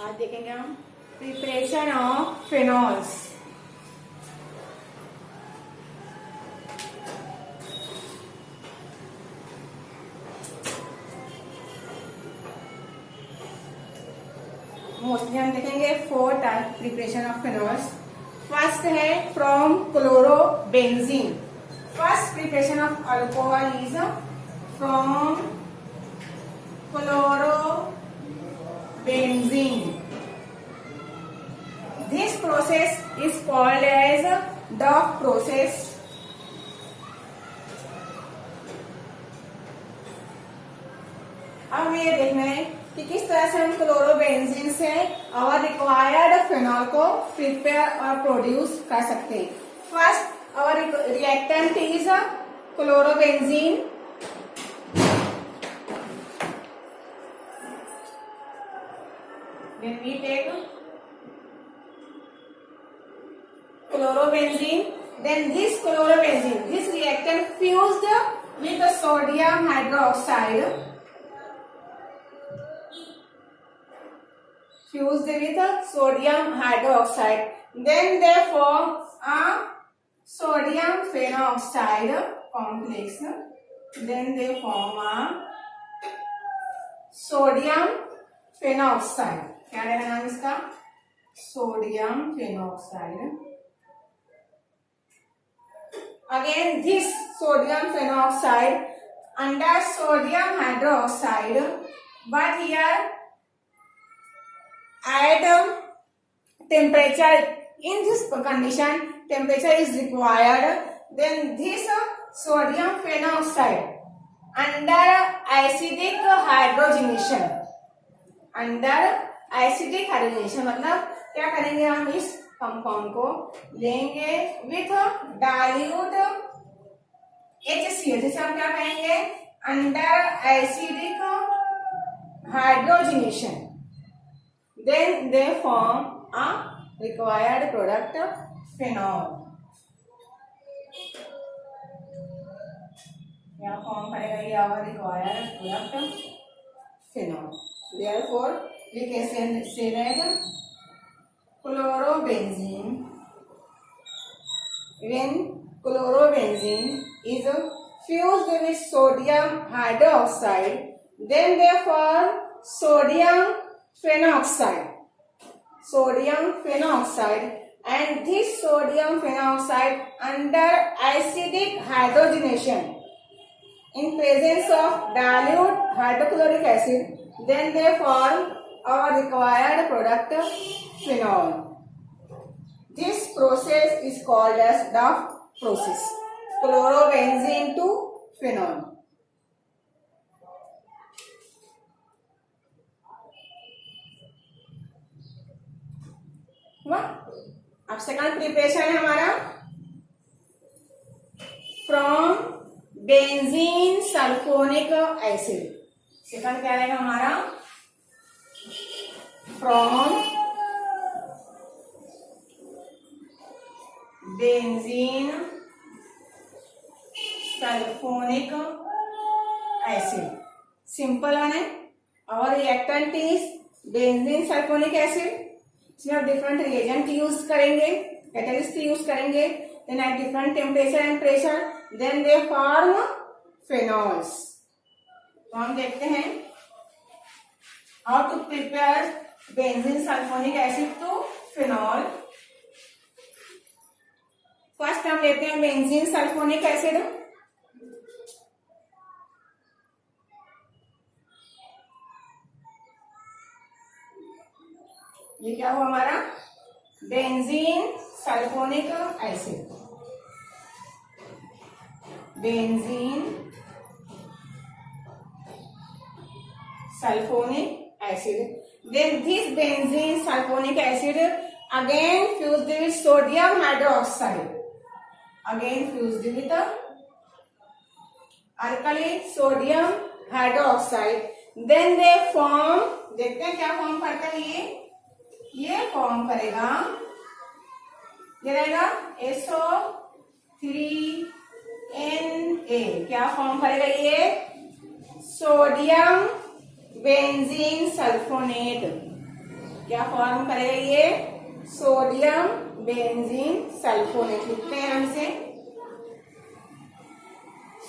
आज देखेंगे हम प्रिपरेशन ऑफ फिनॉल्स। मोस्टली हम देखेंगे 4 type preparation of phenols. First है from chlorobenzene. First preparation of alcohol is from chlorobenzene. This process is called as Duff process. अब ये देखना है कि किस तरह से हम क्लोरोबेंजीन से और रिक्वायर्ड फिनॉल को प्रिपेयर और प्रोड्यूस कर सकते हैं। फर्स्ट और reactant is chlorobenzene. Then we take chlorobenzene. Then this chlorobenzene, this reactant fused with the sodium hydroxide. Fused with the sodium hydroxide. Then they form a sodium phenoxide complex. Then they form a sodium phenoxide. क्या रहेगा नाम इसका? Sodium phenoxide. Again this sodium phenoxide under sodium hydroxide, but here at temperature, in this condition temperature is required, then this sodium phenoxide under acidic hydrogenation, under acidic hydrogenation मतलब क्या करेंगे, हम इस compound को लेंगे विथ डाइल्यूट HCl, जिसे हम क्या कहेंगे, under acidic hydrogenation, then they form a required product phenol. क्या फॉर्म करेगा ये our required product phenol. Therefore, we can say that chlorobenzene, when chlorobenzene is fused with sodium hydroxide, then they form sodium phenoxide. Sodium phenoxide, and this sodium phenoxide under acidic hydrogenation in presence of dilute hydrochloric acid, then they form our required product phenol. This process is called as Duff process. Chlorobenzene to phenol. अब second preparation है हमारा from benzene sulphonic acid. Second क्या रहेगा हमारा, from benzene sulphonic acid. Simple है और reactant is benzene sulphonic acid. इसमें आप डिफरेंट रिएजेंट यूज करेंगे, कैटलिस्ट यूज करेंगे, then at different temperature and pressure, then they form phenols. तो हम देखते हैं how to prepare benzene sulphonic acid to phenol. First हम लेते हैं बेंजीन सल्फोनिक एसिड। ये क्या हुआ हमारा, benzene sulphonic acid. Benzene sulfonic acid. Then this benzene sulfonic acid again fused with sodium hydroxide. Again fused with alkali sodium hydroxide. Then they form, देखते हैं क्या फॉर्म करता है ये फॉर्म करेगा, ये रहेगा SO3Na। क्या फॉर्म करेगा ये, सोडियम बेंजीन सल्फोनेट। क्या फॉर्म करेगा ये? Sodium benzene sulphonate. लिखते हैं हम इसे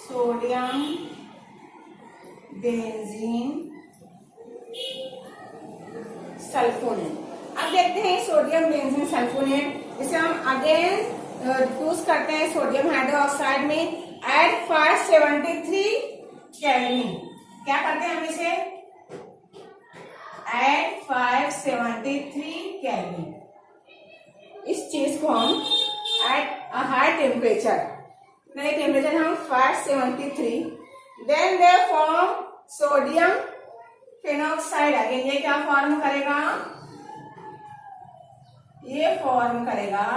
सोडियम बेंजीन सल्फोनेट। अब देखते हैं सोडियम बेंजीन सल्फोनेट इसे हम अगेन यूज करते हैं सोडियम हाइड्रोक्साइड में एट 573 केल्विन। क्या करते हैं हम इसे? At 573 kelvin. इस चीज को हम एट अ हाई टेम्परेचर, नए टेम्परेचर हम 573, then they form sodium phenoxide. Again ये क्या फॉर्म करेगा? ये फॉर्म करेगा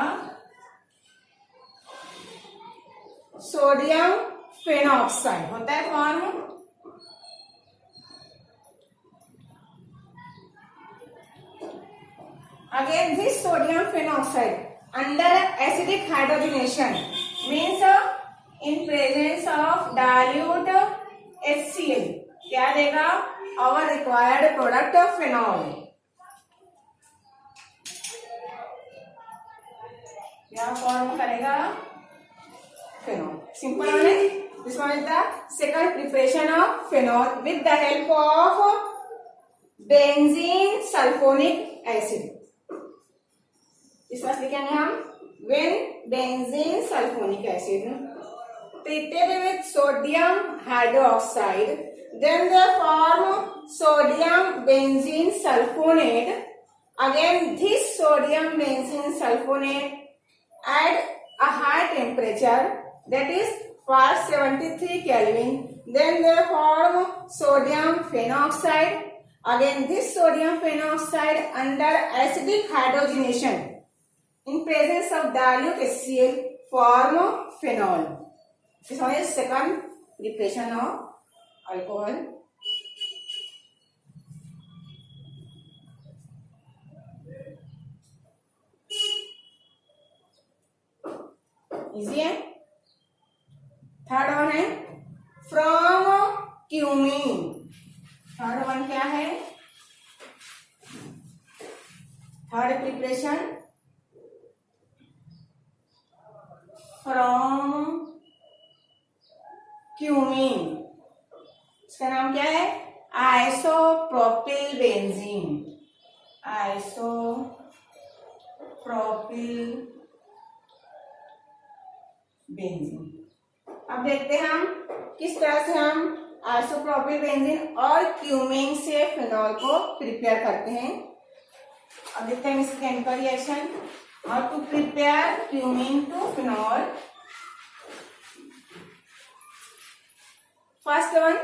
सोडियम फेनॉक्साइड। होता है form. Again, this sodium phenoxide under acidic hydrogenation means in presence of dilute HCl क्या देगा? Our required product phenol। क्या फॉर्म करेगा? phenol। Simple one है। This one is the second preparation of phenol with the help of benzene sulfonic acid। इस बात लिखेंगे हम when benzene sulfonic acid treated with sodium hydroxide then they form sodium benzene sulfonate। Again this sodium benzene sulfonate at a high temperature that is 573 Kelvin then they form sodium phenoxide। Again this sodium phenoxide under acidic hydrogenation in presence of dilute HCl form phenol। This one is second preparation of alcohol। Easy है। Third one है from cumene. Third one क्या है? Third preparation from cumene. इसका नाम क्या है? Isopropyl benzene. Isopropyl benzene. अब देखते हैं हम किस तरह से हम आइसोप्रोपिल बेंजीन और क्यूमीन से फिनॉल को प्रिपेयर करते हैं। अब देखते हैं इसका chemical reaction. How to prepare cumene to phenol? First one,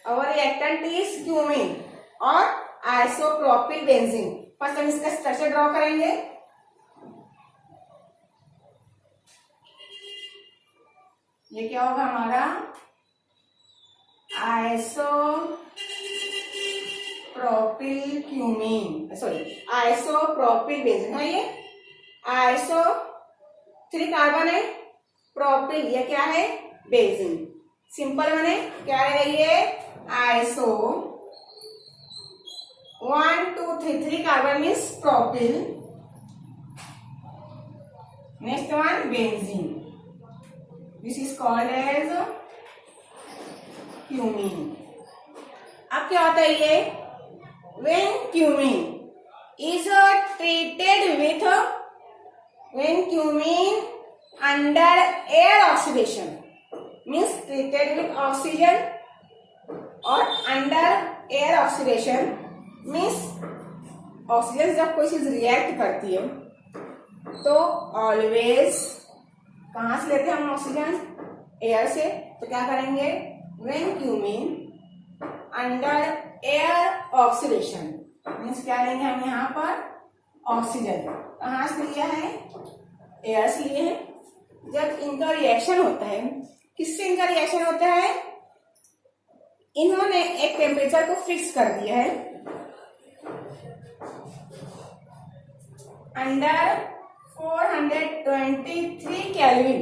our reactant is cumene or isopropyl benzene। First हम इसका स्ट्रक्चर ड्रॉ करेंगे। ये क्या होगा हमारा? Isopropyl cumene, sorry isopropyl benzene है। ये आइसो 3 कार्बन है, प्रोपिल ये क्या है? बेंजीन। सिंपल वन है, क्या है ये? Iso 1 2 3 carbon means propyl. Next one benzene, this is called as cumene. अब क्या होता है ये? When cumene is treated with when cumene under air oxidation means treated with oxygen or under air oxidation means oxygen जब कोई चीज react करती है तो ऑलवेज कहां से लेते हैं हम ऑक्सीजन? एयर से। तो क्या करेंगे? when cumene under air oxidation means क्या लेंगे हम यहाँ पर? ऑक्सीजन। कहां से लिया है? एयर से लिए है। जब इनका रिएक्शन होता है, किससे इनका रिएक्शन होता है? इन्होंने एक टेम्परेचर को फिक्स कर दिया है अंडर 423 केल्विन।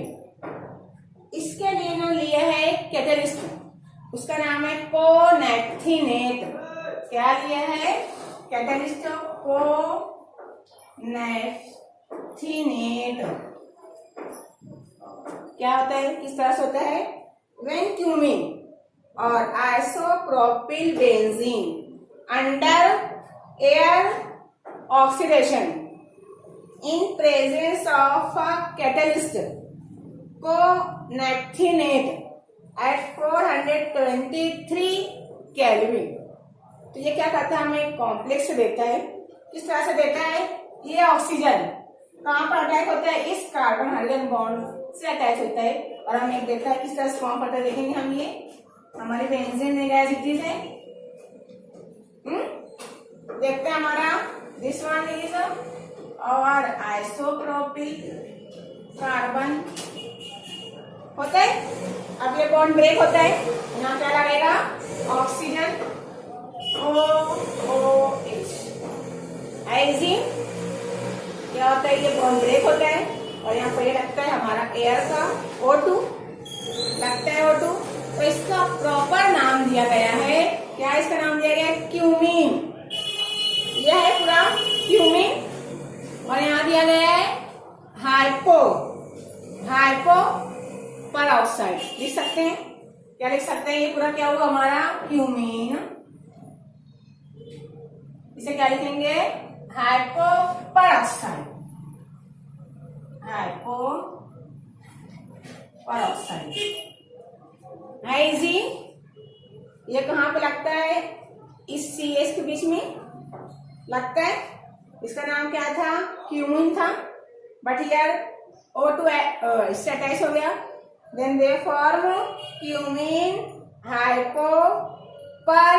इसके लिए इन्होंने लिया है एक कैटलिस्ट, उसका नाम है कोनैक्थिनेट। क्या लिया है? कैटलिस्ट को नेफ्थिनेट क्या होता है, किस तरह से होता है? व्हेन क्यूमीन और isopropyl benzene under air oxidation in presence of a catalyst को नेफ्थिनेट एट 423 केल्विन। तो ये क्या करता है, हमें एक कॉम्प्लेक्स देता है। किस तरह से देता है? ये ऑक्सीजन कहाँ पर अटैच होता है? इस कार्बन हाइड्रोजन बॉन्ड से अटैच होता है और हमें एक देता है। किस तरह से फॉर्म करता है देखेंगे हम। ये हमारे बेंजीन गैस इट है, देखते हैं हमारा दिस वन इज और आइसोप्रोपिल कार्बन होता है। अब ये बॉन्ड ब्रेक होता है, यहाँ क्या लगेगा? Oxygen OOH। आइजीन क्या होता है? ये बॉन्ड ब्रेक होता है और यहाँ पर ये लगता है हमारा एयर का O2 लगता है O2। तो इसका प्रॉपर नाम दिया गया है, क्या इसका नाम दिया गया है? क्यूमीन। यह है पूरा क्यूमीन और यहाँ दिया गया है हाइपो पर ऑक्साइड। लिख सकते हैं, क्या लिख सकते हैं? ये पूरा क्या हुआ हमारा? क्यूमीन। इसे क्या लिखेंगे? हाइपो पर ऑक्साइड, हाइपो पर ऑक्साइड। आइजीन ये कहाँ पे लगता है? इस CH के बीच में लगता है। इसका नाम क्या था? क्यूमीन था, बट हियर O2 इससे अटैच हो गया। Then they form cumene hypo पर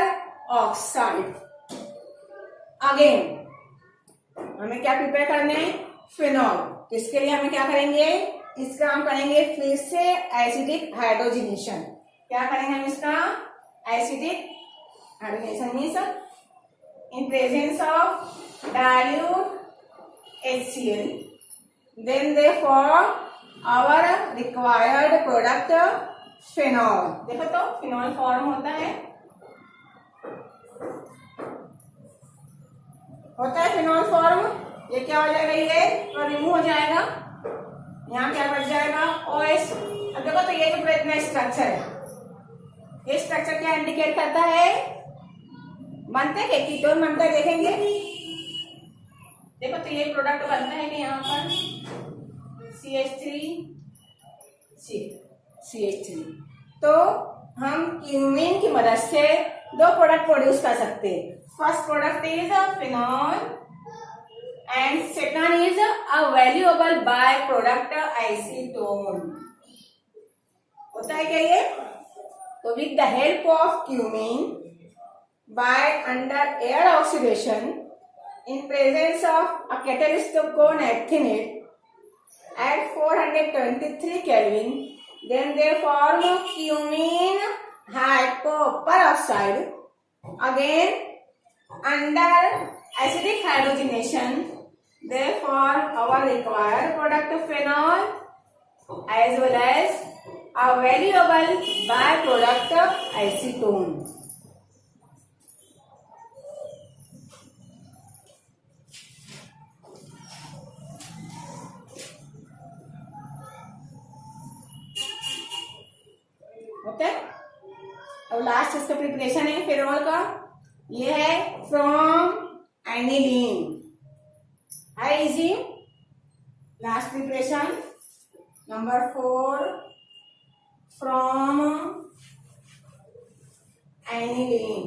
ऑक्साइड। अगेन हमें क्या प्रिपेयर करना है? फिनॉल। तो इसके लिए हमें क्या करेंगे? इसका हम करेंगे फिर से एसिडिक हाइड्रोजनेशन। क्या करेंगे हम इसका? Acidic hydrogenation means in presence of dilute HCl then they form our required product phenol। देखो तो फिनॉल फॉर्म होता है फिनॉल फॉर्म। ये क्या हो जाएगा? ये तो रिमूव हो जाएगा, यहाँ क्या बच जाएगा? OH। अब देखो तो ये जो इतना स्ट्रक्चर है, ये स्ट्रक्चर क्या इंडिकेट करता है? बनते हैं कीटोन बनता है, देखेंगे। देखो तो ये प्रोडक्ट बनता है कि यहाँ पर CH3। तो हम क्यूमीन की मदद से दो प्रोडक्ट प्रोड्यूस कर सकते हैं। First product is phenol and second is a valuable by product acetone. होता है क्या ये? तो with the help of cumene by under air oxidation in presence of a catalyst cone actinate at 423 Kelvin, then they form cumene hypoperoxide. Again, under acidic hydrogenation, they form our required product phenol as well as a valuable byproduct acetone. Okay, अब last इसका preparation है phenol का। ये है from aniline. है easy. Last preparation number 4 from aniline.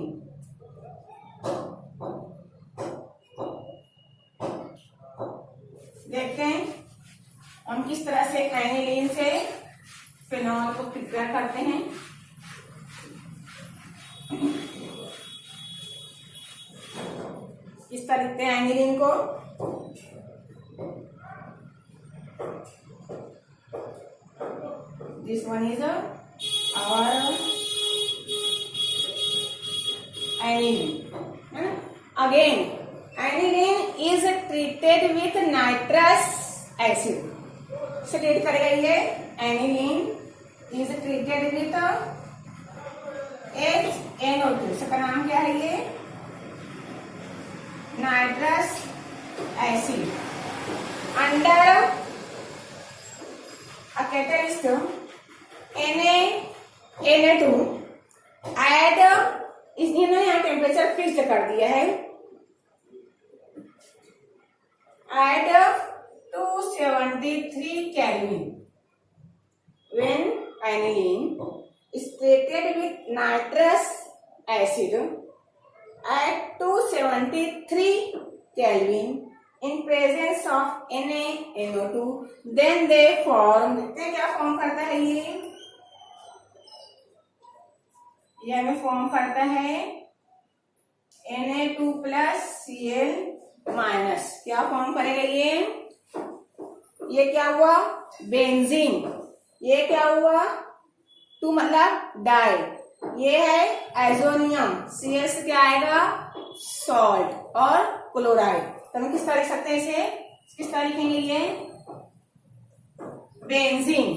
देखते हैं हम किस तरह से एनिलीन से फिनॉल को प्रिपेयर करते हैं। इस तरह लिखते हैं एनिलीन को। This one is our aniline. Again aniline is treated with nitrous acid से ट्रीट करेगा। ये aniline is treated with HNO2। इसका नाम क्या है? ये nitrous acid under a catalyst Na2 at इन्होंने यहाँ टेम्परेचर फिक्स कर दिया है at 273 Kelvin. When aniline is treated with nitrous acid at 273 Kelvin in presence of NaNO2, then they form, देखते हैं क्या फॉर्म करता है ये हमें फॉर्म करता है Na2 प्लस Cl माइनस, क्या फॉर्म करेगा ये क्या हुआ बेंजीन, ये क्या हुआ 2 मतलब डाई, ये है एजोनियम, Cl से क्या आएगा सॉल्ट और क्लोराइड। तो हम किस तरह लिख सकते हैं इसे, किस तरह लिखेंगे ये बेंजीन,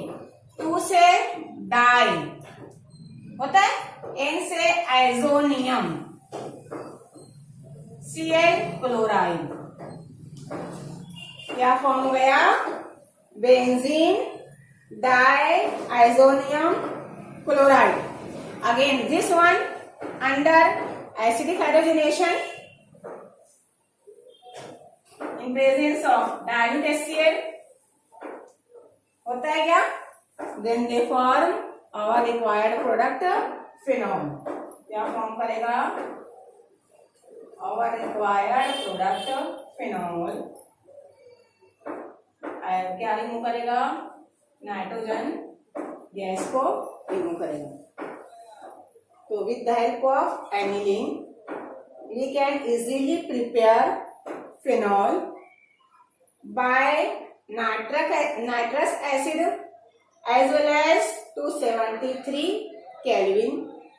2 से डाई होता है, N से एजोनियम, Cl क्लोराइड, क्या फॉर्म हो गया benzene diazonium chloride. Again this one under acidic hydrogenation in presence of dilute HCl होता है क्या, then they form our required product phenol, क्या फॉर्म करेगा आवर रिक्वायर्ड प्रोडक्ट फिनॉल, क्या remove करेगा नाइट्रोजन गैस को रिमूव करेगा। तो with the help of aniline we can easily prepare phenol by nitrous acid as well as 273 Kelvin,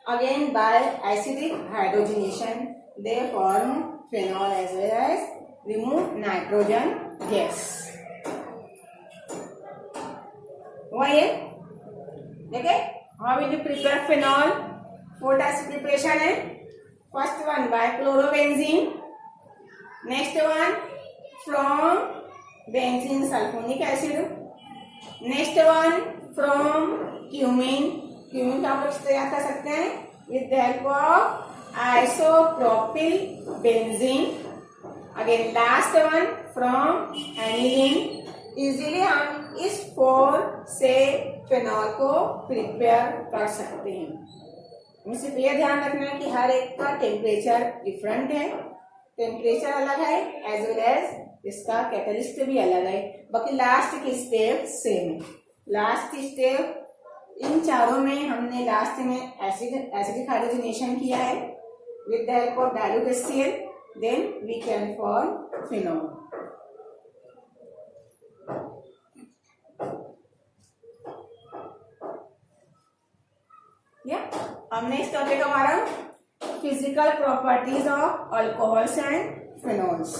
again by acidic hydrogenation they form phenol as well as remove nitrogen gas। हुआ ये देखे, how will you prepare phenol, 4 types preparation है। First one by chlorobenzene, next one from benzene sulphonic acid, next one from cumene, cumene का आप लोग तैयार कर सकते हैं with the help of isopropyl benzene. Again last one from aniline. Easily हम इस 4 से फिनॉल को प्रिपेयर कर सकते हैं। सिर्फ ये ध्यान रखना है कि हर एक का टेम्परेचर डिफरेंट है, टेम्परेचर अलग है एज वेल एज इसका कैटलिस्ट भी अलग है, बाकी लास्ट की स्टेप सेम है। लास्ट स्टेप इन चारों में हमने लास्ट में एसिडिक हाइड्रोजनेशन किया है with the help of dilute HCl, then we can form phenol. अब नेक्स्ट टॉपिक हमारा physical properties of alcohols and phenols.